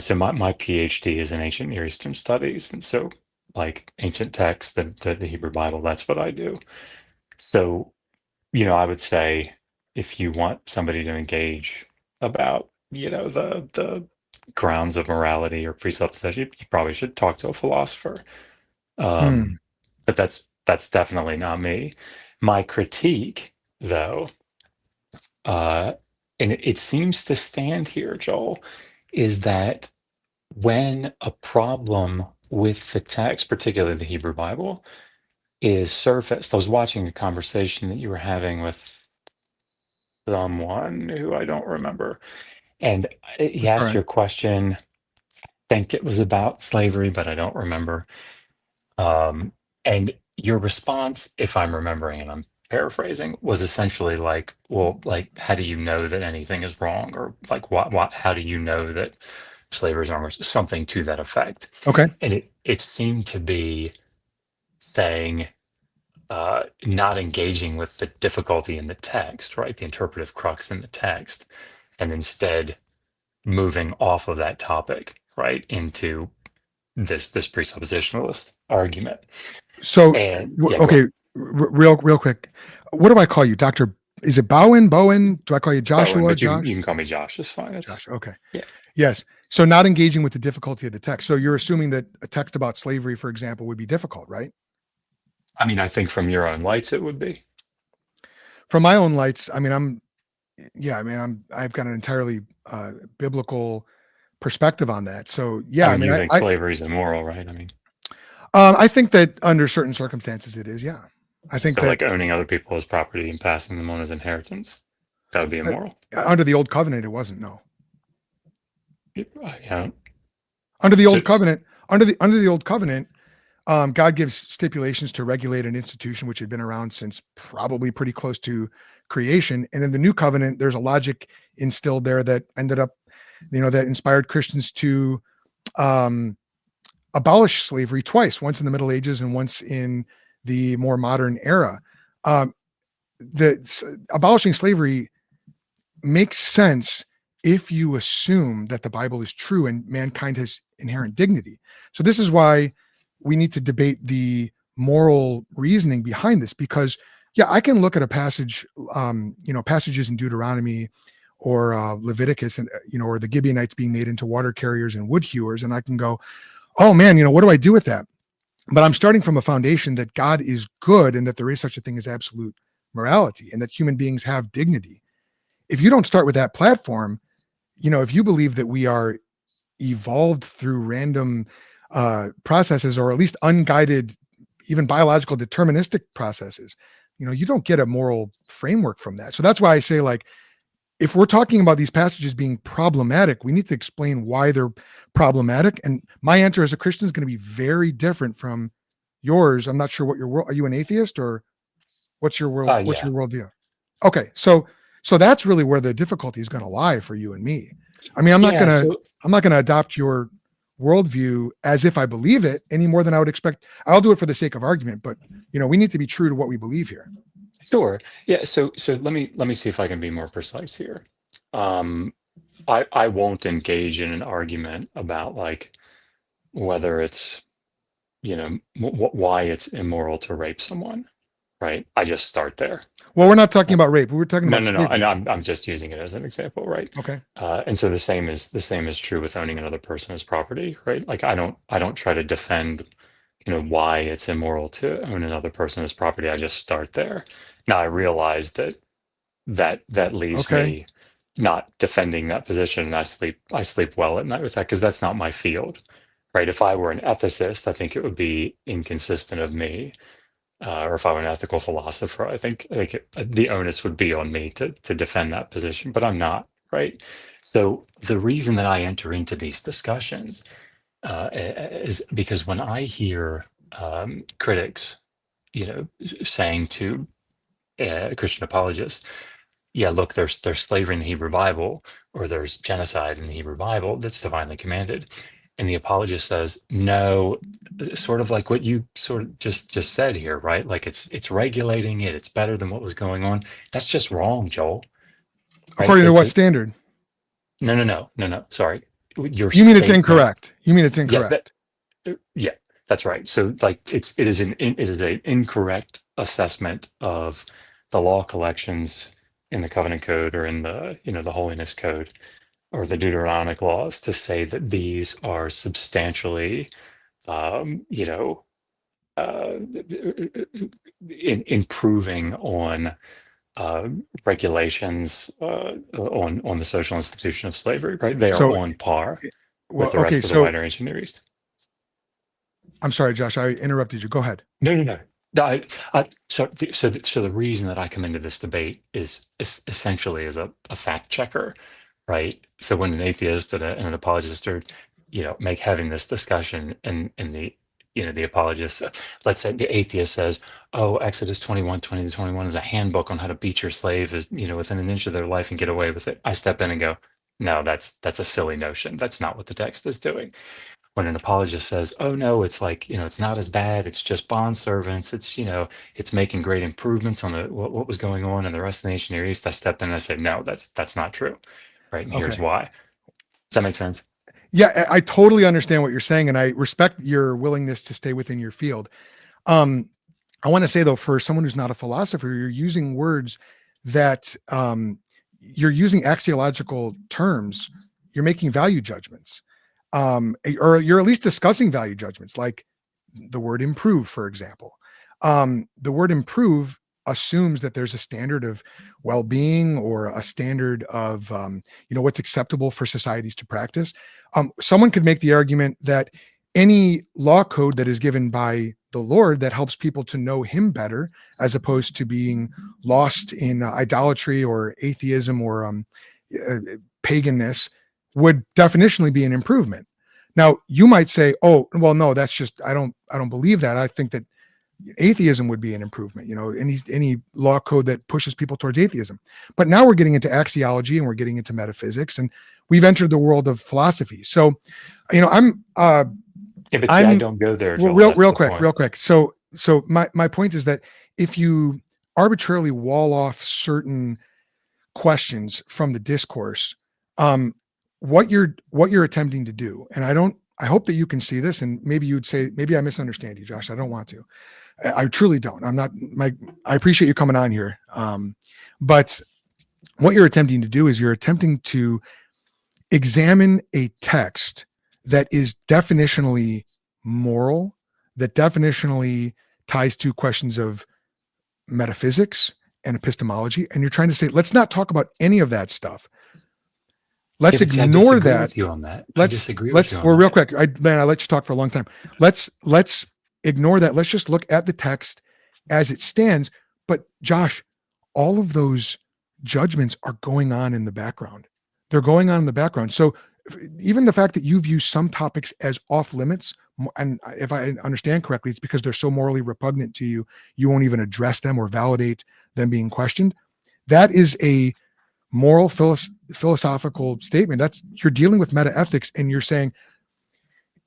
So my PhD is in ancient Near Eastern studies, and so like ancient texts, the Hebrew Bible, that's what I do. So, I would say if you want somebody to engage about, the grounds of morality or presupposition, you probably should talk to a philosopher. Hmm. But that's definitely not me. My critique, though, uh, and it seems to stand here, Joel, is that when a problem with the text, particularly the Hebrew Bible, is surfaced. I was watching a conversation that you were having with someone who I don't remember, and he All asked right. you a question. I think it was about slavery, but I don't remember. Um, and your response, if I'm remembering and I'm paraphrasing, was essentially like, well, like, how do you know that anything is wrong? Or like, how do you know that slavery is wrong? Or something to that effect. Okay. And it seemed to be saying, not engaging with the difficulty in the text, right? The interpretive crux in the text, and instead moving off of that topic, right, into this presuppositionalist argument. So, And yeah, go okay, ahead. real quick. What do I call you, Doctor? Is it Bowen? Bowen? Do I call you Bowen, Joshua? but you can Josh? you can call me Josh. It's fine. It's Josh. Okay. yeah. Yes. So, not engaging with the difficulty of the text. So, you're assuming that a text about slavery, for example, would be difficult, right? I mean, I think from your own lights it would be. From my own lights, I've got an entirely biblical perspective on that. So, I yeah, I mean, mean, you think slavery is immoral, right? I mean, I think that under certain circumstances it is. Yeah. I think so that like owning other people as property and passing them on as inheritance, that would be uh, immoral. under the old covenant, it wasn't. No. Yeah. Under the So old covenant, under the old covenant, God gives stipulations to regulate an institution which had been around since probably pretty close to creation. And in the new covenant, there's a logic instilled there that ended up, that inspired Christians to um, abolish slavery twice, once in the Middle Ages and once in the more modern era. Um, abolishing slavery makes sense if you assume that the Bible is true and mankind has inherent dignity. So this is why we need to debate the moral reasoning behind this, because yeah, I can look at a passage, passages in Deuteronomy or Leviticus, and or the Gibeonites being made into water carriers and wood hewers, and I can go, oh man, what do I do with that? But I'm starting from a foundation that God is good and that there is such a thing as absolute morality and that human beings have dignity. If you don't start with that platform, if you believe that we are evolved through random processes, or at least unguided, even biological deterministic processes, you don't get a moral framework from that. So that's why I say, like, if we're talking about these passages being problematic, we need to explain why they're problematic. And my answer as a Christian is going to be very different from yours. I'm not sure what your world. Are you an atheist, or what's your world? What's yeah. your worldview? Okay, so that's really where the difficulty is going to lie for you and me. I mean, Yeah. So I'm not gonna adopt your worldview as if I believe it any more than I would expect. I'll do it for the sake of argument, but we need to be true to what we believe here. sure. Yeah. So let me see if I can be more precise here. Um, I won't engage in an argument about like whether it's why it's immoral to rape someone, right? I just start there. Well, we're not talking Uh, about rape. We were talking No, about no, no. And slavery. I'm just using it as an example, right? Okay. And so the same is true with owning another person as property, right? Like I don't try to defend, why it's immoral to own another person as property. I just start there. Now I realize that leaves Okay. me not defending that position, and I sleep well at night with that because that's not my field, right? If I were an ethicist, I think it would be inconsistent of me, or if I were an ethical philosopher, the onus would be on me to defend that position, but I'm not, right? So the reason that I enter into these discussions is because when I hear critics, saying to Christian apologists, yeah, look, there's slavery in the Hebrew Bible, or there's genocide in the Hebrew Bible that's divinely commanded. And the apologist says, no, sort of like what you sort of just said here, right? Like it's regulating it, it's better than what was going on. That's just wrong, Joel, right? According to what standard? No, no, no, no, no. Sorry. your You mean it's statement. incorrect? You mean it's Yeah, incorrect? yeah, that's right. So like it is an incorrect assessment of the law collections in the covenant code or in the the holiness code or the Deuteronomic laws to say that these are substantially um, you know uh, improving on regulations on the social institution of slavery, right? They are So, on par well, with the okay. rest of the So wider ancient Near East. I'm sorry, Josh, I interrupted you. Go ahead. No, no, no. No, so the reason that I come into this debate is essentially as a fact checker, right? So when an atheist and an apologist are, make having this discussion and the, the apologist, let's say the atheist says, oh, Exodus 21, 20 to 21 is a handbook on how to beat your slave is, within an inch of their life and get away with it. I step in and go, no, that's a silly notion. That's not what the text is doing. When an apologist says, "Oh no, it's like it's not as bad. It's just bond servants. It's it's making great improvements on what was going on in the rest of the ancient Near East," I stepped in and I said, "No, that's not true, right? And here's Okay. why." Does that make sense? Yeah, I totally understand what you're saying, and I respect your willingness to stay within your field. Um, I want to say though, for someone who's not a philosopher, you're using words that you're using axiological terms. You're making value judgments, or you're at least discussing value judgments, like the word improve, for example. The word improve assumes that there's a standard of well-being or a standard of what's acceptable for societies to practice. Someone could make the argument that any law code that is given by the Lord that helps people to know him better, as opposed to being lost in idolatry or atheism or uh, paganness, would definitionally be an improvement. Now, you might say, "Oh, well, no, that's just I don't believe that. I think that atheism would be an improvement. Any law code that pushes people towards atheism." But now we're getting into axiology and we're getting into metaphysics, and we've entered the world of philosophy. So, Yeah, but see, I I'm don't go there, well, Joel. That's real the quick, point. real quick. So my point is that if you arbitrarily wall off certain questions from the discourse, um, what you're attempting to do, and I hope that you can see this, and maybe you'd say, maybe I misunderstand you, Josh. I don't want to. I truly don't. I appreciate you coming on here. But what you're attempting to do is you're attempting to examine a text that is definitionally moral, that definitionally ties to questions of metaphysics and epistemology. And you're trying to say, let's not talk about any of that stuff. Yeah, Let's but see, I ignore disagree that. with you on that. I let's disagree with let's you on well, real that. quick, I let you talk for a long time. Let's ignore that. Let's just look at the text as it stands. But Josh, all of those judgments are going on in the background. They're going on in the background. So even the fact that you view some topics as off limits, and if I understand correctly, it's because they're so morally repugnant to you, you won't even address them or validate them being questioned. That is a moral philosophical statement. That's, you're dealing with meta ethics, and you're saying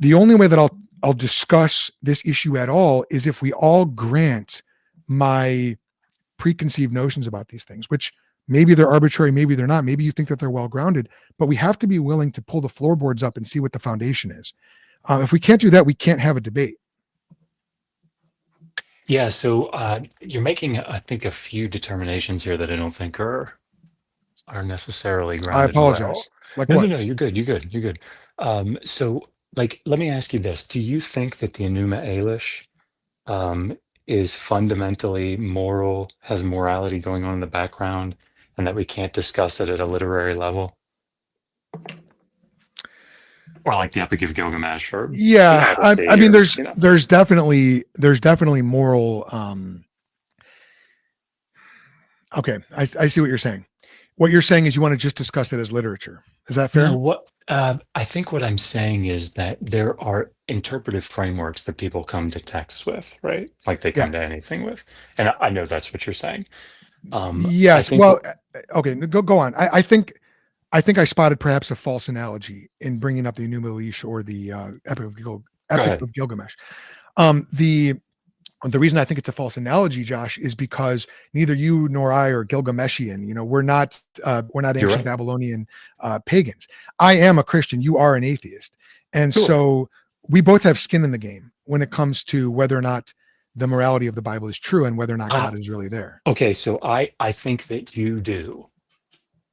the only way that I'll discuss this issue at all is if we all grant my preconceived notions about these things, which maybe they're arbitrary, maybe they're not, maybe you think that they're well grounded, but we have to be willing to pull the floorboards up and see what the foundation is. If we can't do that, we can't have a debate. Yeah, so you're making, I think, a few determinations here that I don't think are necessarily I grounded well. apologize. Like No, no, what? no, you're good. You're good. You're good. So, like, let me ask you this. Do you think that the Enuma Elish um, is fundamentally moral, has morality going on in the background, and that we can't discuss it at a literary level? Or like the Epic of Gilgamesh or the Yeah, I Odyssey mean, or, there's definitely moral. Okay, I see what you're saying. What you're saying is you want to just discuss it as literature. Is that No, fair? I think what I'm saying is that there are interpretive frameworks that people come to texts with, right? Like they Yeah. come to anything with. And I know that's what you're saying. I Yes. think Well, what, okay. Go on. I think I spotted perhaps a false analogy in bringing up the Enuma Elish or the go Epic ahead. of Gilgamesh. The And the reason I think it's a false analogy, Josh, is because neither you nor I are Gilgameshian. We're not You're ancient right. Babylonian pagans. I am a Christian. You are an atheist, and Sure. so we both have skin in the game when it comes to whether or not the morality of the Bible is true and whether or not Ah, God is really there. okay. So I think that you do.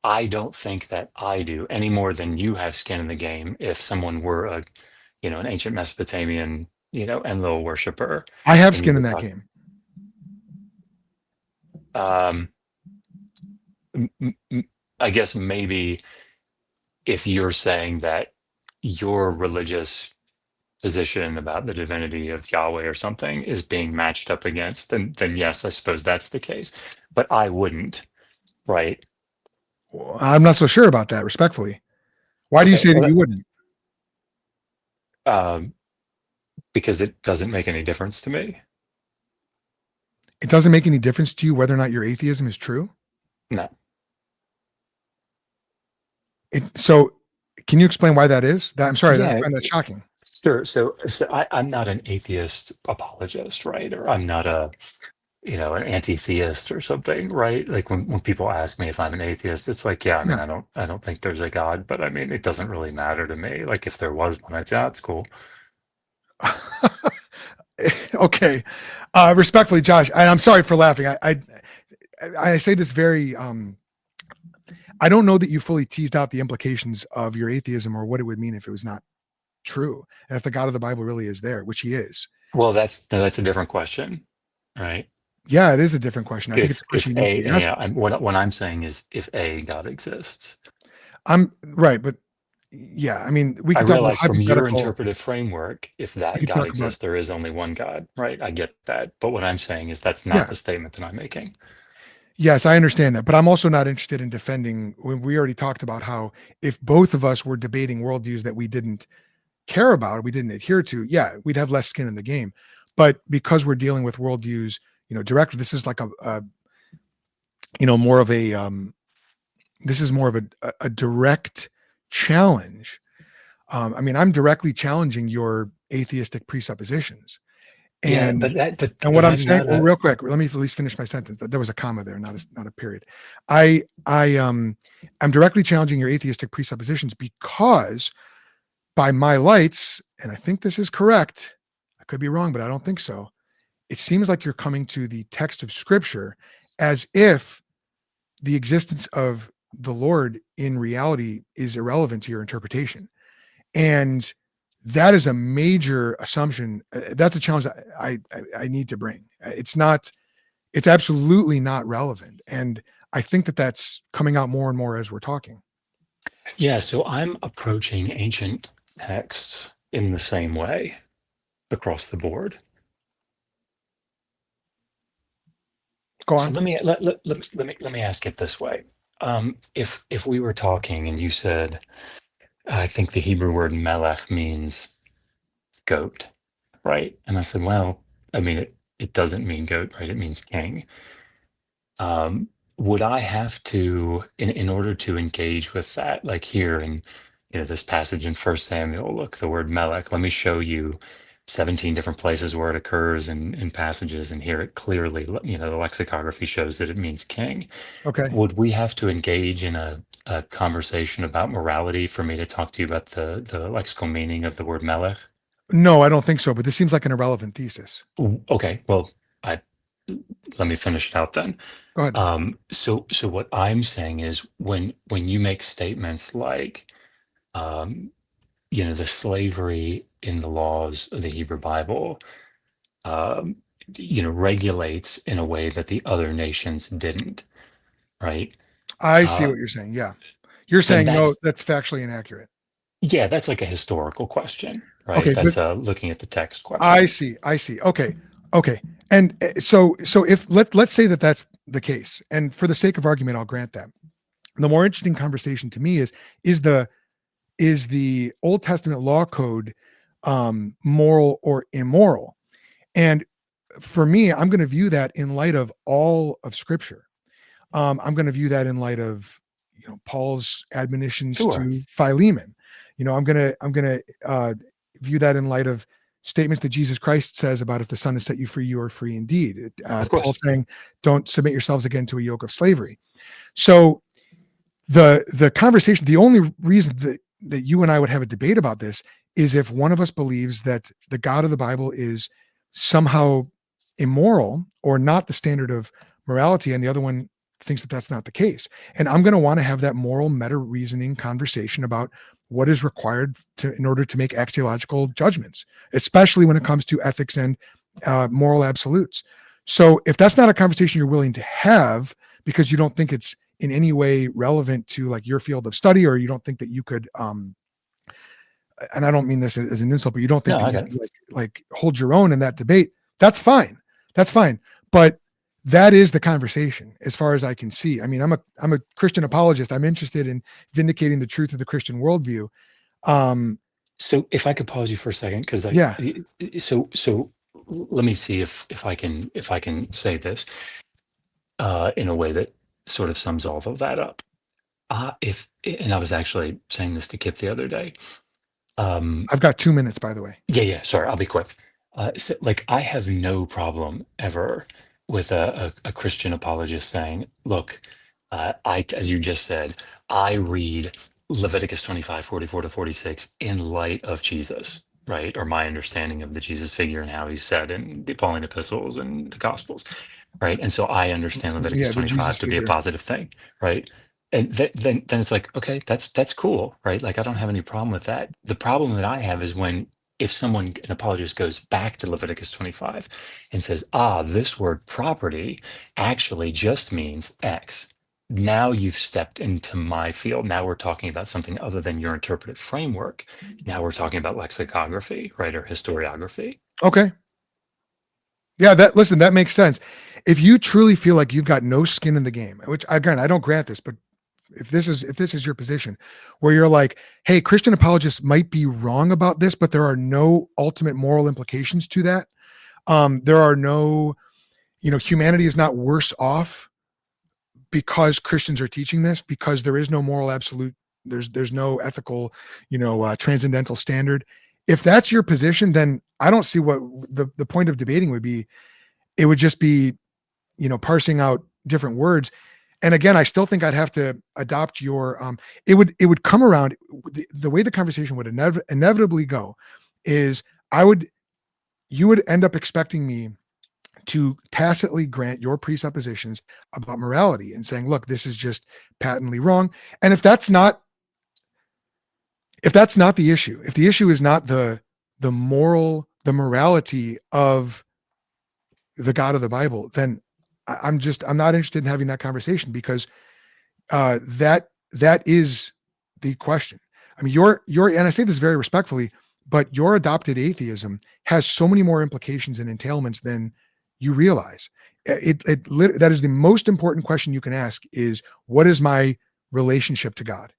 I don't think that I do any more than you have skin in the game. If someone were an ancient Mesopotamian, Enlil worshiper, I have and you skin were in that talking, game. um, I guess maybe if you're saying that your religious position about the divinity of Yahweh or something is being matched up against, then yes, I suppose that's the case. But I wouldn't, right? I'm not so sure about that, respectfully. Why do you Okay, say that well, you wouldn't? um, because it doesn't make any difference to me. It doesn't make any difference to you whether or not your atheism is true. No. So, can you explain why that is? That I'm sorry, I Yeah, find that shocking. sure. So I'm not an atheist apologist, right? Or I'm not an anti-theist or something, right? Like when people ask me if I'm an atheist, it's like, yeah, I mean, Yeah. I don't think there's a God, but I mean, it doesn't really matter to me. Like if there was one, I'd say, it's cool. Okay. Respectfully, Josh, and I'm sorry for laughing. I say this very I don't know that you fully teased out the implications of your atheism or what it would mean if it was not true. And if the God of the Bible really is there, which he is. Well, that's a different question, right? Yeah, it is a different question. I think it's If a if question you need to a be yeah, asking. what I'm saying is if a God exists. I'm right, but yeah, I mean, we I could talk about realize from your hypothetical. interpretive framework, if We that could God talk about exists, there is only one God, right? I get that. But what I'm saying is that's not yeah. the statement that I'm making. Yes, I understand that, but I'm also not interested in defending when we already talked about how if both of us were debating worldviews that we didn't care about, we didn't adhere to, yeah, we'd have less skin in the game. But because we're dealing with worldviews, directly, this is like more of a this is more of a direct challenge. I mean, I'm directly challenging your atheistic presuppositions. Yeah, And but what I'm I'm saying, not well, a real quick, let me at least finish my sentence. There was a comma there, not a period. I'm directly challenging your atheistic presuppositions because by my lights, and I think this is correct. I could be wrong, but I don't think so. It seems like you're coming to the text of scripture as if the existence of the Lord in reality is irrelevant to your interpretation. And that is a major assumption. That's a challenge that I need to bring. It's absolutely not relevant. And I think that that's coming out more and more as we're talking. yeah, so I'm approaching ancient texts in the same way across the board. Go So on. let me ask it this way. If we were talking and you said, I think the Hebrew word melech means goat, right? And I said, well, I mean it doesn't mean goat, right? It means king. Um, would I have to, in order to engage with that, like here in this passage in First Samuel, look, the word melech, let me show you 17 different places where it occurs in passages, and here it clearly, the lexicography shows that it means king. Okay. Would we have to engage in a conversation about morality for me to talk to you about the lexical meaning of the word melech? No, I don't think so. But this seems like an irrelevant thesis. Okay, well, I let me finish it out then. Go ahead. So what I'm saying is when you make statements like, um, the slavery in the laws of the Hebrew Bible, um, regulates in a way that the other nations didn't, right? I see Uh, what you're saying. Yeah. You're then saying no, that's that's factually inaccurate. yeah, that's like a historical question, right? Okay, but That's looking at the text I question. see. I see. Okay. Okay. And so if let's say that that's the case, and for the sake of argument, I'll grant that. The more interesting conversation to me is the is the Old Testament law code moral or immoral? And for me, I'm going to view that in light of all of Scripture. I'm going to view that in light of Paul's admonitions Sure. to Philemon. I'm gonna view that in light of statements that Jesus Christ says about if the Son has set you free, you are free indeed. Of Paul course. saying, "Don't submit yourselves again to a yoke of slavery." So the conversation, the only reason that you and I would have a debate about this is if one of us believes that the God of the Bible is somehow immoral or not the standard of morality, and the other one thinks that that's not the case. And I'm going to want to have that moral meta reasoning conversation about what is required in order to make axiological judgments, especially when it comes to ethics and moral absolutes. So if that's not a conversation you're willing to have because you don't think it's in any way relevant to like your field of study, or you don't think that you could and I don't mean this as an insult, but you don't think No, that I you got could it. like hold your own in that debate, that's fine. That's fine. But that is the conversation as far as I can see. I mean, I'm a Christian apologist. I'm interested in vindicating the truth of the Christian worldview. Um, So if I could pause you for a second, because yeah, so let me see if I can say this in a way that sort of sums all of that up. If and I was actually saying this to Kip the other day. Um, I've got 2 minutes, by the way. yeah. Sorry, I'll be quick. So, like, I have no problem ever with a Christian apologist saying, "Look, as you just said, I read Leviticus 25:44 to 46 in light of Jesus, right? Or my understanding of the Jesus figure and how he's said in the Pauline epistles and the Gospels, right? And so I understand Leviticus Yeah, the Jesus 25 to be a figure. positive thing, right? And then it's like, okay, that's cool, right? Like I don't have any problem with that. The problem that I have is when if someone, an apologist, goes back to Leviticus 25 and says, this word property actually just means X. Now you've stepped into my field. Now we're talking about something other than your interpretive framework. Now we're talking about lexicography, right, or historiography. Okay. Yeah, that makes sense. If you truly feel like you've got no skin in the game, which again, I don't grant this, but if this is your position where you're like, hey, Christian apologists might be wrong about this, but there are no ultimate moral implications to that. There are no, humanity is not worse off because Christians are teaching this, because there is no moral absolute. There's no ethical, transcendental standard. If that's your position, then I don't see what the point of debating would be. It would just be, parsing out different words. And again, I still think I'd have to adopt your it would come around the way the conversation would inevitably go is I would you would end up expecting me to tacitly grant your presuppositions about morality and saying, look, this is just patently wrong. And if that's not the issue, if the issue is not the morality of the God of the Bible, then I'm not interested in having that conversation because that is the question. I mean, and I say this very respectfully, but your adopted atheism has so many more implications and entailments than you realize. That is the most important question you can ask is what is my relationship to God?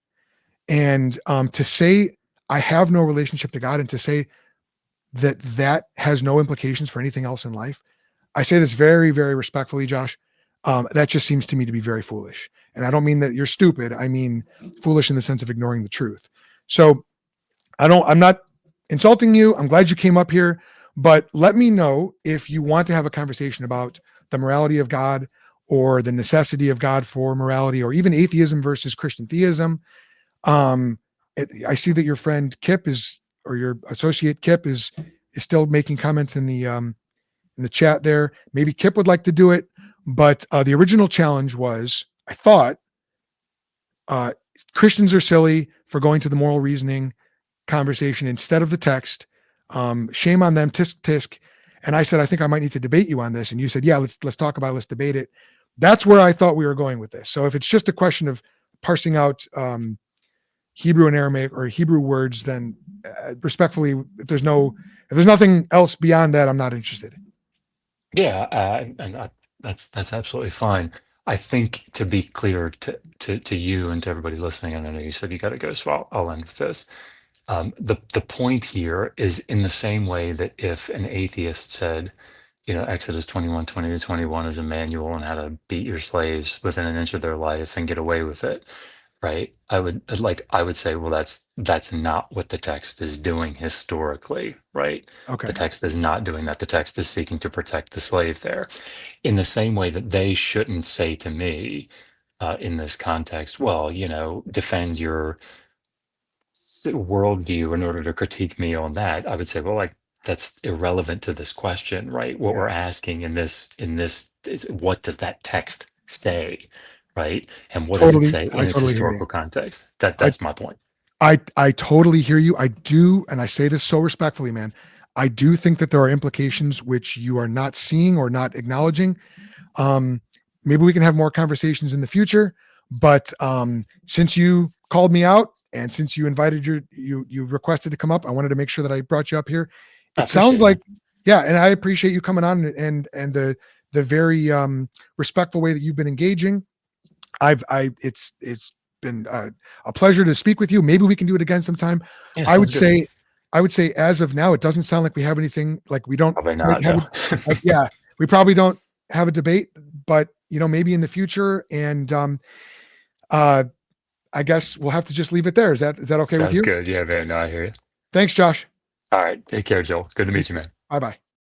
And to say I have no relationship to God and to say that has no implications for anything else in life, I say this very, very respectfully, Josh. That just seems to me to be very foolish. And I don't mean that you're stupid. I mean foolish in the sense of ignoring the truth. So I'm not insulting you. I'm glad you came up here, but let me know if you want to have a conversation about the morality of God or the necessity of God for morality, or even atheism versus Christian theism. Um, I see that your friend Kip or your associate Kip is still making comments in the chat there. Maybe Kip would like to do it, but the original challenge was, I thought, uh, Christians are silly for going to the moral reasoning conversation instead of the text. Shame on them, tisk tisk. And I said, I think I might need to debate you on this. And you said, yeah, let's talk about it, let's debate it. That's where I thought we were going with this. So if it's just a question of parsing out Hebrew and Aramaic or Hebrew words, then respectfully, if there's nothing else beyond that, I'm not interested. Yeah, that's absolutely fine. I think to be clear to you and to everybody listening, and I know you said you got to go, so I'll end with this. The point here is in the same way that if an atheist said, Exodus 21:20 to 21 is a manual on how to beat your slaves within an inch of their life and get away with it, right? I would say, well, that's not what the text is doing historically, right? The Okay. text is not doing that. The text is seeking to protect the slave there. In the same way that they shouldn't say to me, in this context, well, defend your worldview in order to critique me on that. I would say, well, like, that's irrelevant to this question, right? What Yeah. we're asking in this is, what does that text say, right? And what does it Totally. say I in its totally hear you. historical context? That I that's my point. I totally hear you. I do, and I say this so respectfully, man. I do think that there are implications which you are not seeing or not acknowledging. Um, Maybe we can have more conversations in the future. But since you called me out and since you invited you requested to come up, I wanted to make sure that I brought you up here. I It sounds appreciate it, like, man. yeah, and I appreciate you coming on and the very respectful way that you've been engaging. It's been a pleasure to speak with you. Maybe we can do it again sometime. Yeah, I would sounds good, man. say, I would say as of now, it doesn't sound like we have anything, like we don't Probably quite not, have no. it. Yeah, we probably don't have a debate, but maybe in the future. And uh, I guess we'll have to just leave it there. Is that okay with Sounds you? good. Yeah, man. No, I hear you. Thanks, Josh. All right. Take care, Joel. Good to You meet you, too. man. Bye bye.